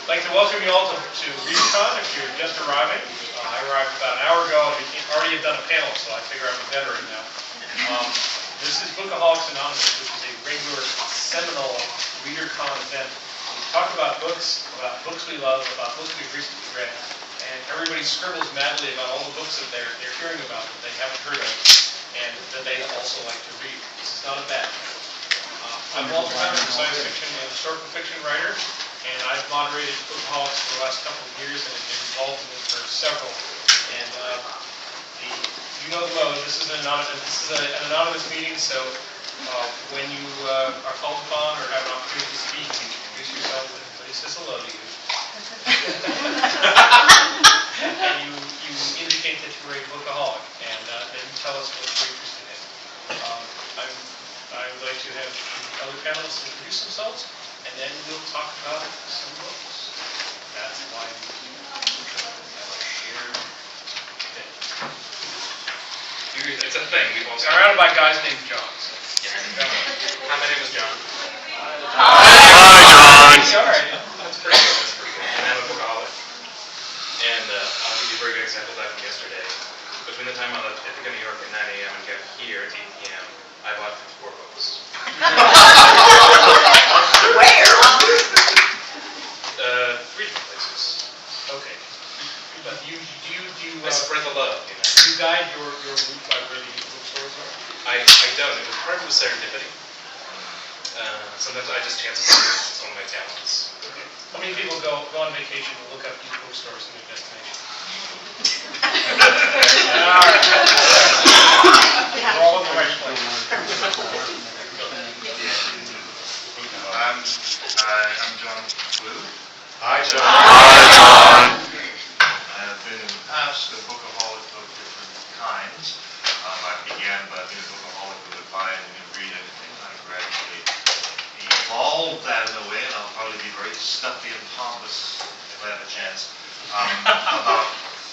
I'd like to welcome you all to Readercon if you're just arriving. I arrived about an hour ago and already have done a panel, so I figure I'm a veteran now. This is Bookaholics Anonymous, which is a regular seminal Readercon event. We talk about books we love, about books we've recently read, and everybody scribbles madly about all the books that they're hearing about that they haven't heard of, and that they also like to read. This is not a bad thing. I'm Walter Hunter, a science fiction and historical fiction writer, and I've moderated Bookaholics for the last couple of years and have been involved in it for several. And you know the mode. This is an anonymous meeting, so when you are called upon or have an opportunity to speak, you introduce yourself and everybody says hello to you. And you indicate that you're a bookaholic, and then you tell us what you're interested in. I would like to have the other panelists introduce themselves, and then we'll talk about some books. That's why we have a shared thing. It's a thing. We've all surrounded by guys named John. So. Yeah. Hi, my name is John. Hi, John. All right. That's pretty good. That's pretty good. And I'm a bookaholic. And I'll give you a very good example of that from yesterday. Between the time I left Ithaca, New York at 9 a.m. and got here at 8 p.m., I bought 4 books. Where? 3 different places. Okay. But do you I spread the love, you know. Do you guide your route by where the bookstores are? I don't. It was part of the serendipity. Sometimes I just chance upon it. It's one of my talents. Okay. How many people go on vacation and look up new bookstores in their destination? We're all in the right place. I'm John Clute. Hi, John. Hi, John. I've been in the past a bookaholic of different kinds. I began by being a bookaholic who would buy and read anything. I gradually evolved that in a way, and I'll probably be very stuffy and pompous if I have a chance, about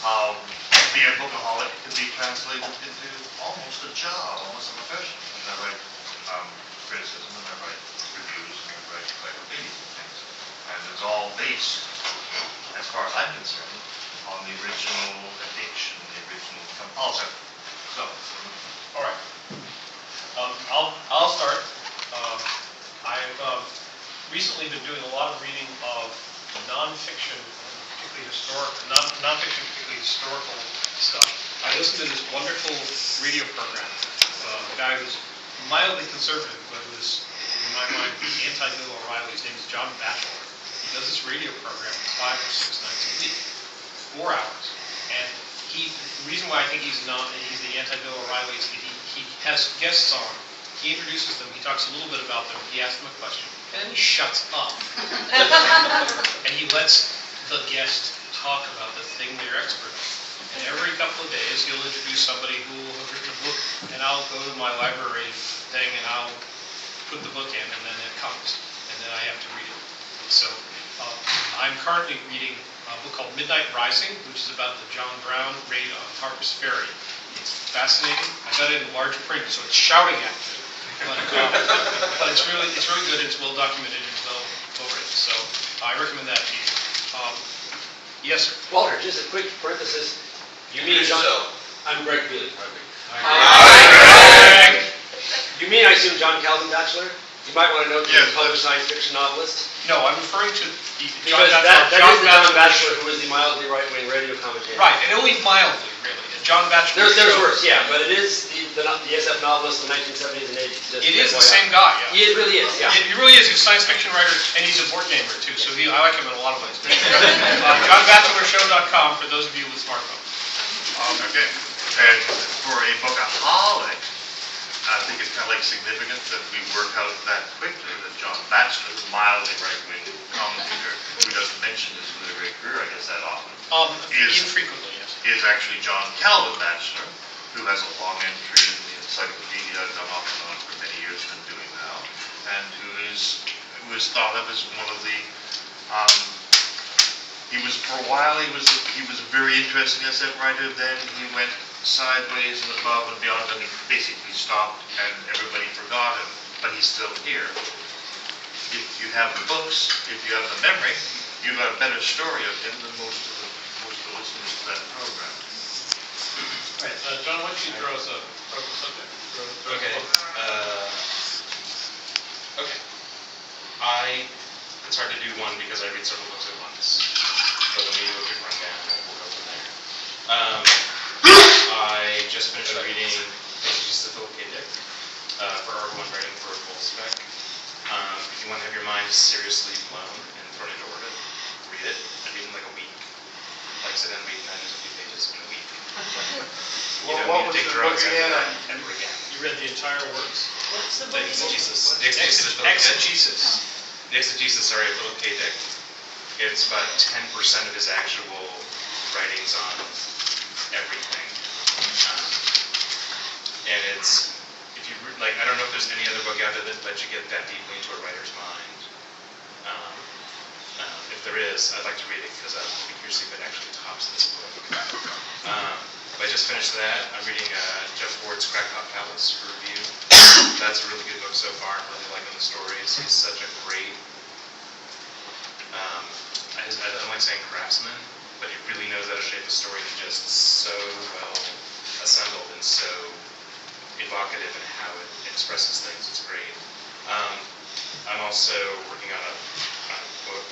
how being a bookaholic can be translated into almost a job, almost a profession. And I write criticism, and I write reviews, and I write opinions and things. And it's all based, as far as I'm concerned, on the original addiction, the original compulsion. So, all right. I'll start. I've recently been doing a lot of reading of nonfiction, particularly historical stuff. I listened to this wonderful radio program. A guy who's mildly conservative, but who's, in my mind, anti-Bill O'Reilly. His name is John Batchelor. He does this radio program 5 or 6 nights a week, 4 hours. And the reason why I think he's the anti-Bill O'Reilly is that he has guests on. He introduces them. He talks a little bit about them. He asks them a question, and then he shuts up. And he lets the guest talk about the thing they're expert in. And every couple of days, he'll introduce somebody who will have written a book, and I'll go to my library thing, and I'll put the book in, and then it comes, and then I have to read it. So I'm currently reading a book called Midnight Rising, which is about the John Brown raid on Harper's Ferry. It's fascinating. I got it in large print, so it's shouting at me. But it's really good. It's well documented and well written. So I recommend that to you. Yes, sir. Walter, just a quick parenthesis. You mean John? I'm Greg Feely. Hi, Greg. You mean, I assume, John Calvin Batchelor? You might want to note that he's a published science fiction novelist. No, I'm referring to Because that is the John Batchelor who was the mildly right-wing radio commentator. Right, and only mildly, really. John Batchelor. There's worse, yeah, but it is the SF novelist of the 1970s and 80s. It is the same guy, yeah. He really is, yeah. He really is. He's a science fiction writer, and he's a board gamer, too, so I like him in a lot of ways. JohnBatchelorShow.com for those of you with smartphones. okay. And for a bookaholic, I think it's kind of like significant that we work out that quickly that John Batchelor, the mildly right-wing commentator, who doesn't mention his literary career, I guess, that often, infrequently, yes. Is actually John Calvin Batchelor, who has a long entry in the encyclopedia done off and on for many years, been doing now, and who is thought of as one of the for a while he was a very interesting SF writer. Then he went sideways and above and beyond, and he basically stopped, and everybody forgot him. But he's still here. If you have the books, if you have the memory, you got a better story of him than most of the listeners to that program. All right, John, why don't you throw us a subject? Okay. Okay. It's hard to do one because I read several books at once. But let me do a quick rundown and we'll go from there. I just finished reading Pages of Philip K. Dick for R1 writing for a full spec. If you want to have your mind seriously blown and thrown into orbit, read it. I read it in like a week. Like sit down and read 950 pages in a week. You don't need to take drugs ever again. You read the entire works? What's the book? The exegesis. The exegesis of Philip K. Dick. Exegesis. The exegesis, sorry, of Philip K. Dick. It's about 10% of his actual writings on everything. And it's, if you, like, I don't know if there's any other book out there that lets you get that deeply into a writer's mind. If there is, I'd like to read it because I'm curious if it actually tops this book. But I just finished that. I'm reading Jeff Ward's Crackpot Palace for review. That's a really good book so far. I'm really liking the stories. He's such a great, I don't like saying craftsman, but he really knows how to shape a story that's just so well assembled and so evocative in how it expresses things. It's great. I'm also working on a book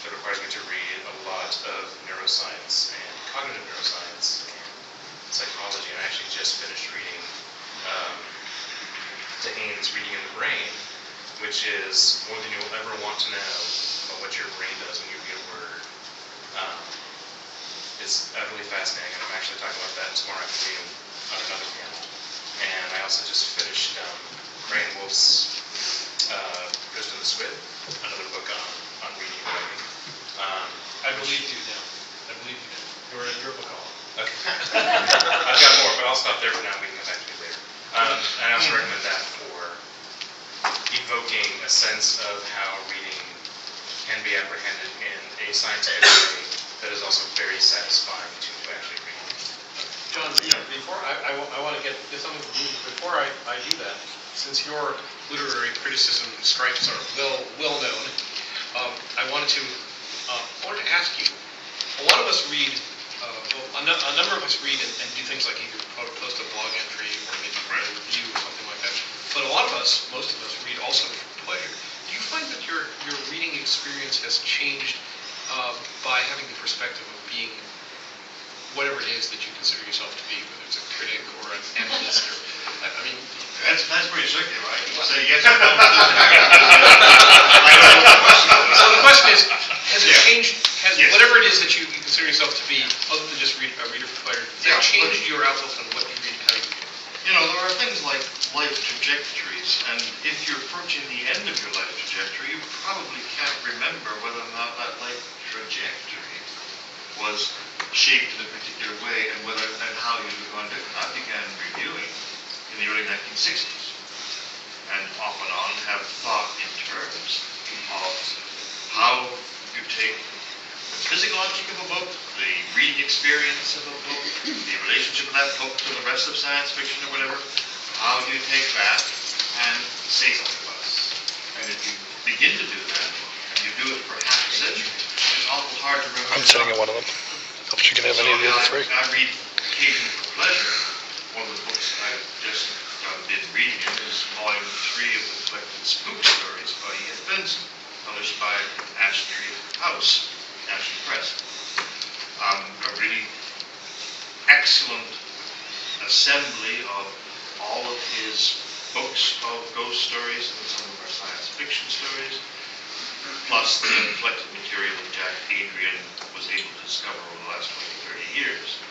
that requires me to read a lot of neuroscience and cognitive neuroscience and psychology. And I actually just finished reading Haynes' Reading in the Brain, which is more than you'll ever want to know about what your brain does when you read a word. It's utterly fascinating, and I'm actually talking about that tomorrow afternoon on another panel. And I also just finished Brian Wolf's Ghost of the Squid, another book on reading and writing. I believe you now. I believe you now. You're a bookaholic. Okay. I've got more, but I'll stop there for now. We can come back to it later. I also recommend that for evoking a sense of how reading can be apprehended in a scientific way that is also very satisfying to actually read. John, before I want to get something from you. Before I do that, since your literary criticism stripes are well known, I wanted to ask you. A lot of us read. A number of us read and do things like either post a blog entry or maybe write a review or something like that. But a lot of us, most of us, read also for pleasure. Do you find that your reading experience has changed by having the perspective of being whatever it is that you consider yourself to be, whether it's a critic or an analyst or, I mean... That's pretty tricky, right? So yes or no. I don't know what the question is. So the question is, has it changed, Yes. whatever it is that you consider yourself to be, other than just a reader for pleasure, has it changed your outlook on what you read and how you read? You know, there are things like life trajectories, and if you're approaching the end of your life trajectory, you probably can't remember whether or not that life trajectory was shaped in a particular way and how you'd have gone different. I began reviewing in the early 1960s, and off and on have thought in terms of how you take the physical object of a book, the reading experience of a book, the relationship of that book to the rest of science fiction or whatever. How do you take that and say something about it? And if you begin to do that, and you do it for half a century, it's awful hard to remember. I'm sitting in one of them. Hope you can have any of the other three. I read occasionally for pleasure. One of the books I've just been reading is volume 3 of the collected spook stories by E.F. Benson, published by Ashtree House. National Press. A really excellent assembly of all of his books of ghost stories and some of our science fiction stories, plus the collected material that Jack Adrian was able to discover over the last 20, 30 years.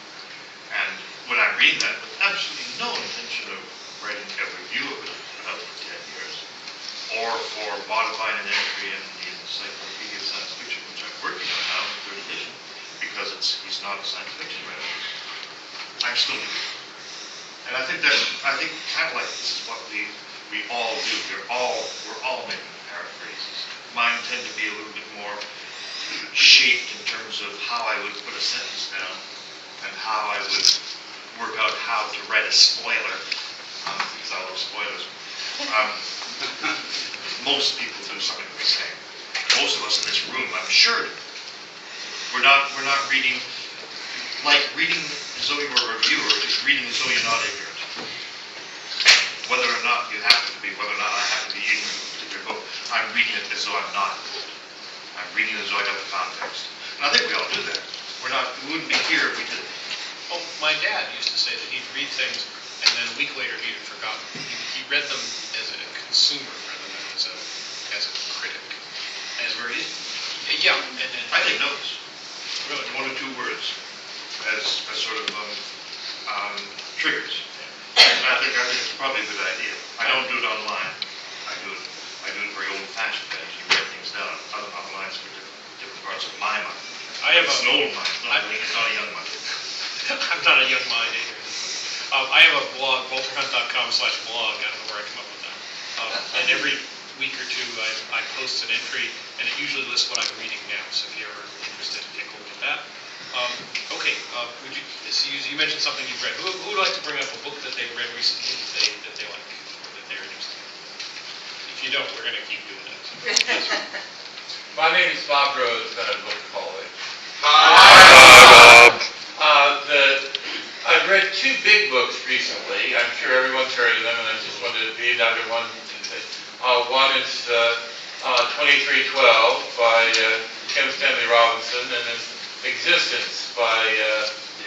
And when I read that, with absolutely no intention of writing a review of it, it's been out for 10 years, or for modifying an entry in the Encyclopedia of Science Fiction, which I'm working on now in third edition, because he's not a science fiction writer. I'm still doing it. And I think kind of like this is what we all do. We're all making paraphrases. Mine tend to be a little bit more shaped in terms of how I would put a sentence down and how I would work out how to write a spoiler, because I love spoilers. Most people do something the same. Most of us in this room, I'm I'm sure we're not reading, like reading as though you were a reviewer is reading as though you're not ignorant. Whether or not you happen to be, whether or not I happen to be ignorant of a particular book, I'm reading it as though I'm not. I'm reading it as though I got the context. And I think we all do that. We wouldn't be here if we didn't. Well, my dad used to say that he'd read things and then a week later he'd have forgotten. He read them as a consumer rather than as a critic. And it's very easy. Yeah, and I take notes. really, 1 or 2 words as sort of triggers. And I think it's probably a good idea. I don't do it online. I do it very old-fashioned way. You write things down on lines for different parts of my mind. It's an old mind. It's not a young mind. I'm not a young mind either. I have a blog, bolterhunt.com/blog. I don't know where I come up with that. And every week or two, I post an entry, and it usually lists what I'm reading now. So if you're ever interested, take a look at that. Okay, would you? So you mentioned something you've read. Who would like to bring up a book that they've read recently that they like or that they're interested in? If you don't, we're going to keep doing that. Yes, sir. My name is Bob Rhodes, I'm a bookaholic. Hi, Bob. I've read 2 big books recently. I'm sure everyone's heard of them, and I just wanted to read another one. One is 2312 by Kim Stanley Robinson, and then Existence by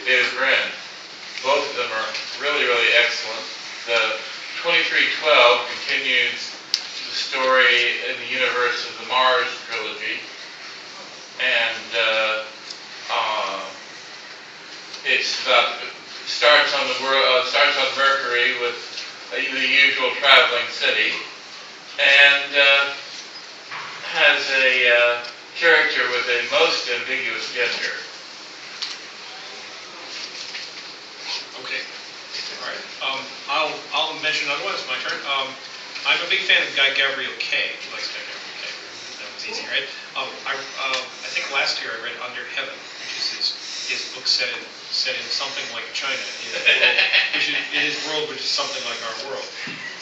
David Brin. Both of them are really, really excellent. The 2312 continues the story in the universe of the Mars trilogy, and starts on Mercury with the usual traveling city, and has a character with a most ambiguous gender. Okay. All right. I'll mention another one. It's my turn. I'm a big fan of Guy Gavriel Kay. He likes Guy Gavriel Kay. That was easy, right? I think last year I read Under Heaven, which is his book set in something like China, in his world, which is something like our world.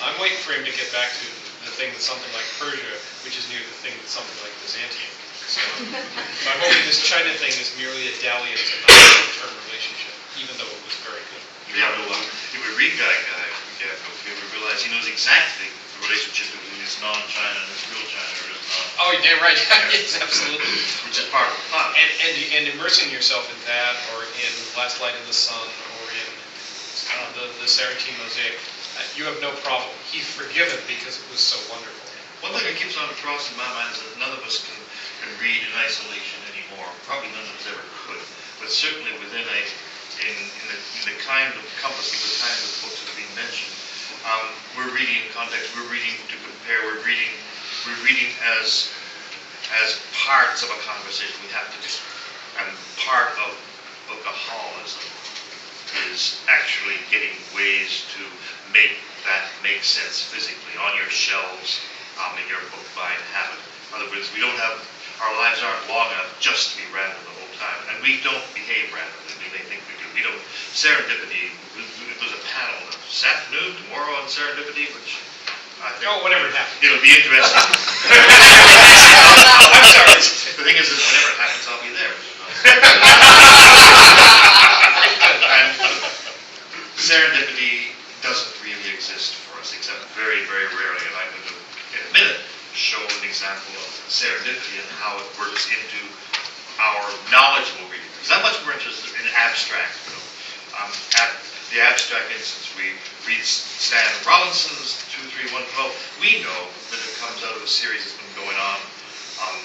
I'm waiting for him to get back to the thing that's something like Persia, which is near the thing that's something like Byzantium. So I'm hoping this China thing is merely a dalliance and not a long-term relationship, even though it was very good. Yeah, well, if we read Guy Gavriel, we realize he knows exactly the relationship between his non-China and his real China, or his non. Oh, you're damn right. Yes, absolutely. Which is part of the plot. And immersing yourself in that, or in Last Light in the Sun, or in the Sarantine Mosaic, you have no problem. He's forgiven because it was so wonderful. One thing that keeps on across in my mind is that none of us can read in isolation anymore. Probably none of us ever could. But certainly within in the kind of compass of the kinds of books that are being mentioned, we're reading in context. We're reading to compare. We're reading as parts of a conversation. We have to do. And part of bookaholism is actually getting ways to make that make sense physically on your shelves, in your book buying habit. In other words, our lives aren't long enough just to be random the whole time, and we don't behave randomly. We may think we do. We don't. Serendipity. There's a panel this afternoon, tomorrow on serendipity, which I think. Oh, whatever it happens. It'll be interesting. I'm sorry. The thing is, whenever it happens, I'll be there. And serendipity doesn't really exist for us, except very, very rarely. And I'm going to, in a minute, show an example of serendipity and how it works into our knowledgeable reading. Because I'm much more interested in abstract. At the abstract instance, we read Stan Robinson's 23112. We know that it comes out of a series that's been going on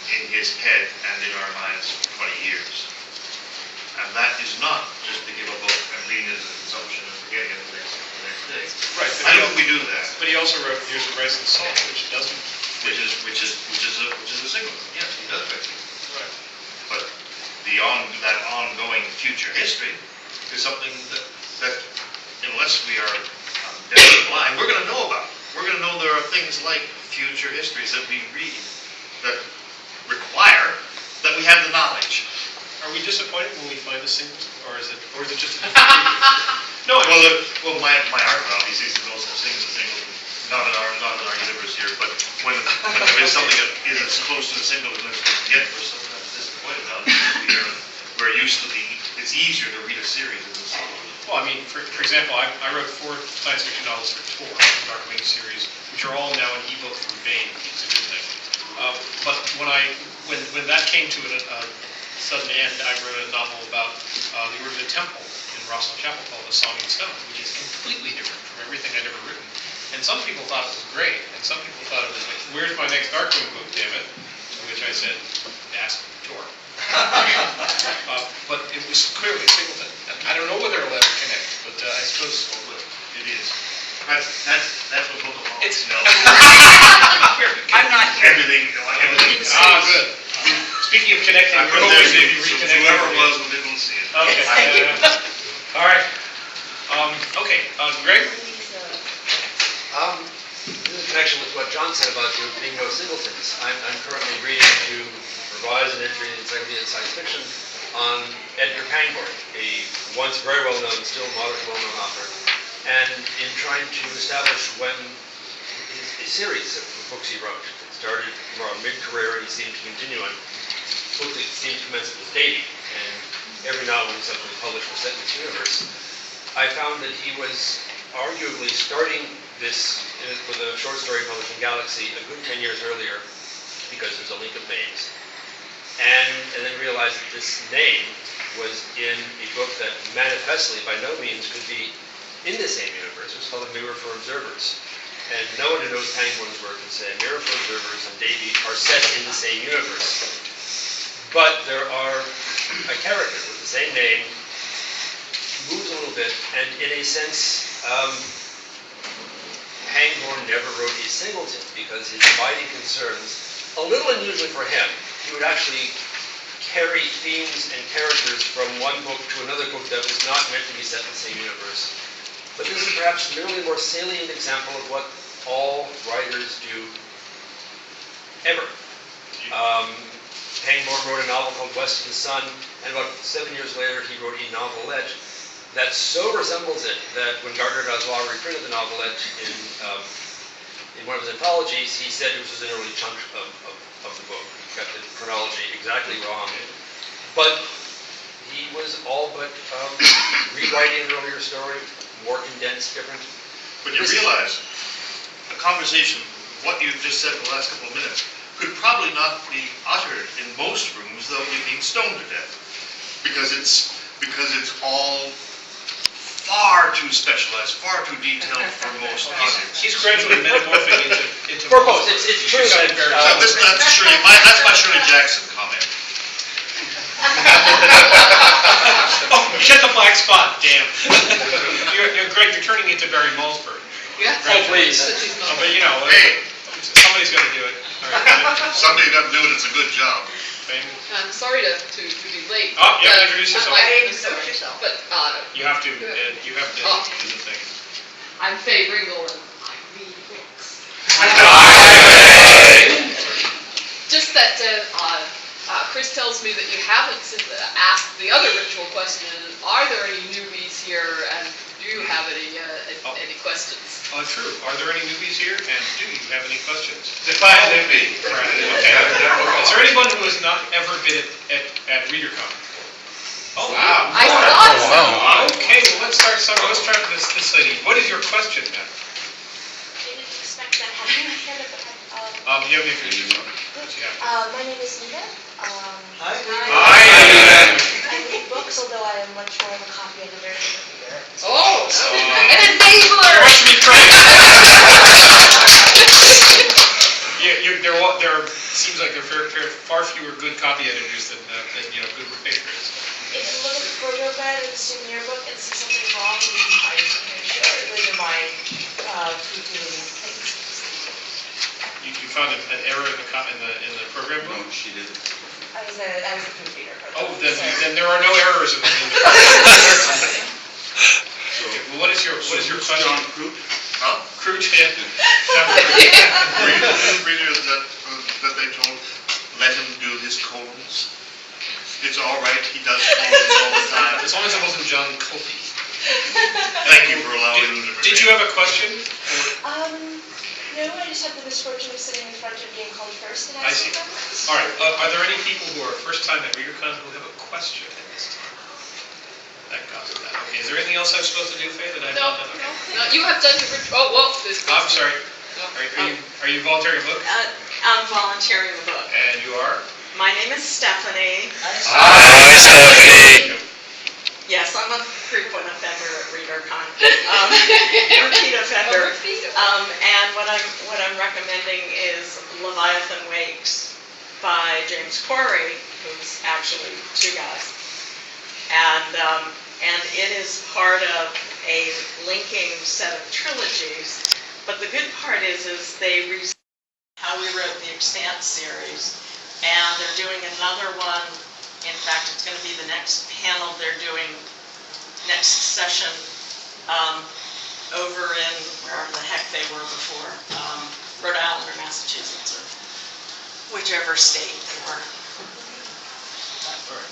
in his head and in our minds for 20 years. And that is not just to give a book and reading it as a consumption and forgetting it the next day. Right. I don't think we do that. But he also wrote Years of Rice and Salt, which doesn't. Which is a single. Yes, he does write it. Right. But that ongoing future history is something that unless we are deaf and blind, we're going to know about. We're going to know there are things like future histories that we read that require that we have the knowledge. Are we disappointed when we find the singles, or is it just? No. Well, my argument obviously is that no such thing as a single. Not in our universe here, but when there is something that is as close to the single as we can get for sometimes. used to be, it's easier to read a series than a single. Well, I mean, for example, I wrote 4 science fiction novels for Tor, the Dark Wings series, which are all now in ebook from Baen. It's a good thing. But when that came to a sudden end, I wrote a novel about the Order of the Temple in Rosslyn Chapel called The Song in Stone, which is completely different from everything I'd ever written. And some people thought it was great, and some people thought it was like, where's my next Darkwing book, damn it? To which I said, ask Tor. But it was clearly Singleton. I don't know whether it'll ever connect, but I suppose It is. That's what Bookaholics know. I'm not here. Everything. good. Speaking of connecting, I put we're that hoping maybe so reconnect. whoever it was didn't see it. Okay. Thank you. All right. Okay, Greg? This is in connection with what John said about there being no singletons. I'm currently reading to revise an entry in Encyclopedia of Science Fiction on Edgar Pangborn, a once very well-known, still moderately well-known author. And in trying to establish when a series of books he wrote, it started around mid-career and he seemed to continue on books that seemed to commence with Davy, and every novel he subsequently published was set in this universe. I found that he was arguably starting this with a short story published in Galaxy a good 10 years earlier, because there's a link of names, and then realized that this name was in a book that manifestly by no means could be in the same universe. It was called A Mirror for Observers. And no one who knows Pangborn's work can say A Mirror for Observers and Davy are set in the same universe. But there are a character with the same name, moves a little bit, and in a sense, Pangborn never wrote a singleton because his abiding concerns, a little unusually for him, he would actually carry themes and characters from one book to another book that was not meant to be set in the same universe. But this is perhaps merely a more salient example of what all writers do ever. Pangborn wrote a novel called West of the Sun, and about 7 years later he wrote a novelette that so resembles it that when Gardner Dozois reprinted the novelette in one of his anthologies, he said it was an early chunk of the book. He got the chronology exactly wrong. But he was all but rewriting an earlier story, more condensed, different. But you realize a conversation, what you've just said in the last couple of minutes, could probably not be uttered in most rooms without you being stoned to death. Because it's all far too specialized, far too detailed for most audiences. He's gradually metamorphing into For most, it's true that That's my Shirley Jackson comment. Oh, you hit the black spot, damn. Greg, you're turning into Barry Malzberg. Yeah. Oh, please. But you know, Hey, somebody's going to do it. All right. somebody got to do it, it's a good job. I'm sorry to be late. Oh, you have to but- introduce yourself. Introduce yourself. But, You have to do the thing. I'm Faye Ringel and I read books. Just that Chris tells me that you haven't asked the other ritual question, are there any newbies here and do you have any questions? True. Are there any newbies here? And do you have any questions? Define newbie. Okay. Is there anyone who has not ever been at Readercon? Oh, Wow. I thought so. Okay, well, let's start with this lady. What is your question, ma'am? I didn't expect that having my hand up ahead. You have any introduce yourself? My name is Nina. Hi. I read books, although I am much more of a copy of a very good reader. Oh, and a neighbor. There seems like there are far fewer good copy editors than good writers. If you look at the photo guide of the student yearbook and see something wrong, you can find something shortly in my tweaking things. You found an error in the program book? No, she didn't. I was a proofreader. Oh, then there are no errors in the program. Okay, well, what is your question? John Clute? Huh? Clute, yeah. Readers that they told, let him do his colons. It's all right, he does colons all the time. As long as it wasn't John Clute. Thank you for allowing him to Did you have a question? No, I just had the misfortune of sitting in front of being called first and I see. asking them. All right. Are there any people who are first first time at Readercon who have a question at this time. That got to that. Okay, is there anything else I'm supposed to do, Faye, that I've No, not done? Okay. no, you have done your, oh, whoa, this. I'm sorry. No. Are you volunteering a book? I'm volunteering the book. And you are? My name is Stephanie. Hi, Stephanie. Yes, I'm a frequent offender at Readercon. Repeat offender. And what I'm recommending is Leviathan Wakes by James Corey, who's actually two guys. And it is part of a linking set of trilogies. But the good part is they how we wrote the Extant series, and they're doing another one. In fact, it's going to be the next panel they're doing next session over in wherever the heck they were before, Rhode Island or Massachusetts or whichever state they were. All right.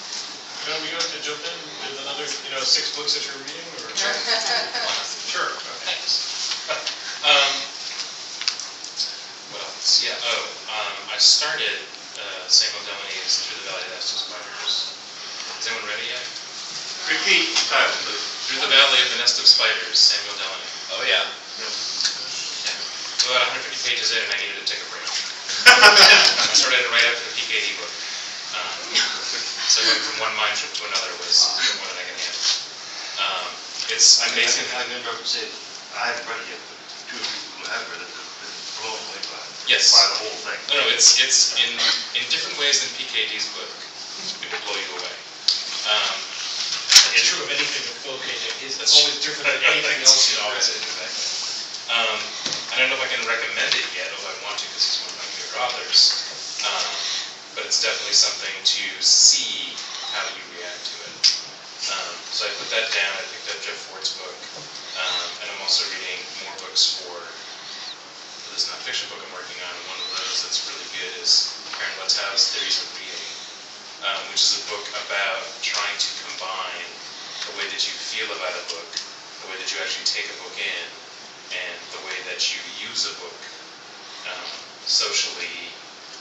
Would you like to jump in with another, 6 books that you're reading? Or? Sure. Thanks. What else? Yeah. I started Samuel Delaney's Through the Valley of the Nest of Spiders. Is anyone ready yet? Repeat the title, please. Through the Valley of the Nest of Spiders, Samuel Delaney. Oh, yeah. About 150 pages in, and I needed to take a break. I started it right after the PKD book. So going from one mind trip to another was more than I can handle. It's amazing. I can interrupt and say, I haven't read it yet, but two of the people who have read it have been blown away by it. Yes. By the whole thing. No, it's in different ways than PKD's book. It will blow you away. It's true of anything that Phil K. Dick is. It's always different than anything else you always Exactly. I don't know if I can recommend it yet, although I want to because he's one of my favorite authors. But it's definitely something to see how you react to it. So I put that down. I picked up Jeff Ford's book. And I'm also reading more books for this nonfiction book I'm working on. One of those that's really good is Karen Watzow's Theories of Reading, which is a book about trying to combine the way that you feel about a book, the way that you actually take a book in, and the way that you use a book socially,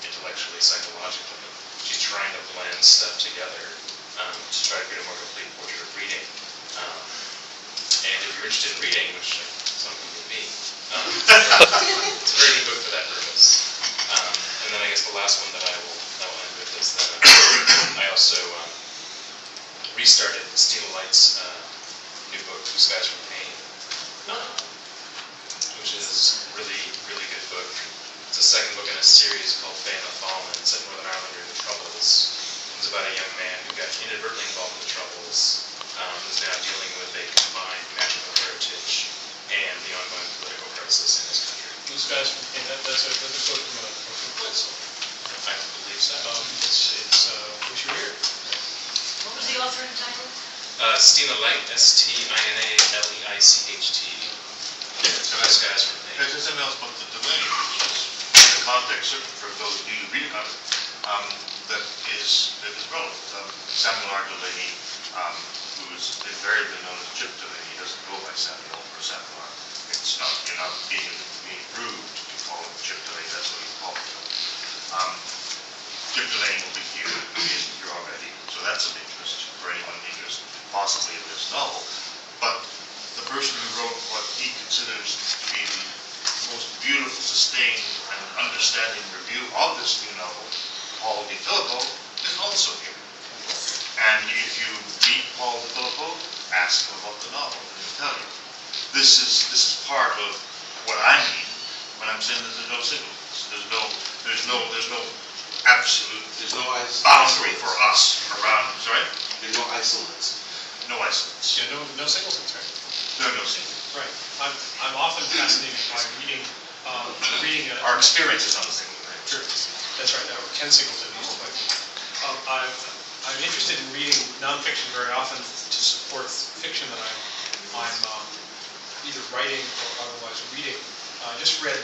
intellectually, psychologically. She's trying to blend stuff together to try to create a more complete portrait of reading. And if you're interested in reading, which some people would be, it's a very good book for that purpose. And then I guess the last one that I will end with is that I also restarted Steel Light's new book, Blue Skies from Pain, which is really, really good book. It's the second book in a series called Bay in the Fallen, set in Northern Ireland during the Troubles. It's about a young man who got inadvertently involved in the Troubles, who's now dealing with a combined magical heritage and the ongoing political crisis in his country. These guys from that's a quote from Blitz. I believe so. It's we should hear. What was the author and title? Stina Light, Stileleicht. Blue Skies from Pain. There's something else about the Delaney, which is in the context, certainly for those of you who read about it, that is relevant. Samuel R. Delaney, who has invariably known as Chip Delaney, he doesn't go by Samuel or Samuel R. It's not, you're not being rude to call him Chip Delaney, that's what he called him. Chip Delaney will be here, he isn't here already, so that's of interest for anyone interested possibly in this novel. But the person who wrote what he considers to be the most beautiful, sustained, and understanding review of this new novel, Paul Di Filippo, is also here. And if you meet Paul Di Filippo, ask him about the novel, and he'll tell you. This is part of what I mean when I'm saying that there's no singleness. There's no absolute boundary for us around. Sorry? There's no isolates. No isolates. Yeah, no singletons, right? There are no singletons. Right. I'm often fascinated by reading Our experiences on the singleton. Sure. That's right. Or Ken Singleton used to like me. I'm interested in reading nonfiction very often to support fiction that I'm either writing or otherwise reading. I just read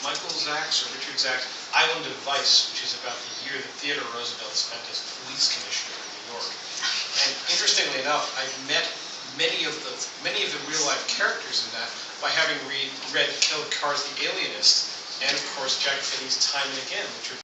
Michael Zach's or Richard Zach's Island of Vice, which is about the year that Theodore Roosevelt spent as police commissioner in New York. And interestingly enough, I've met many of the real life characters in that by having read Kelly Carr's The Alienist, and of course Jack Finney's Time and Again, which are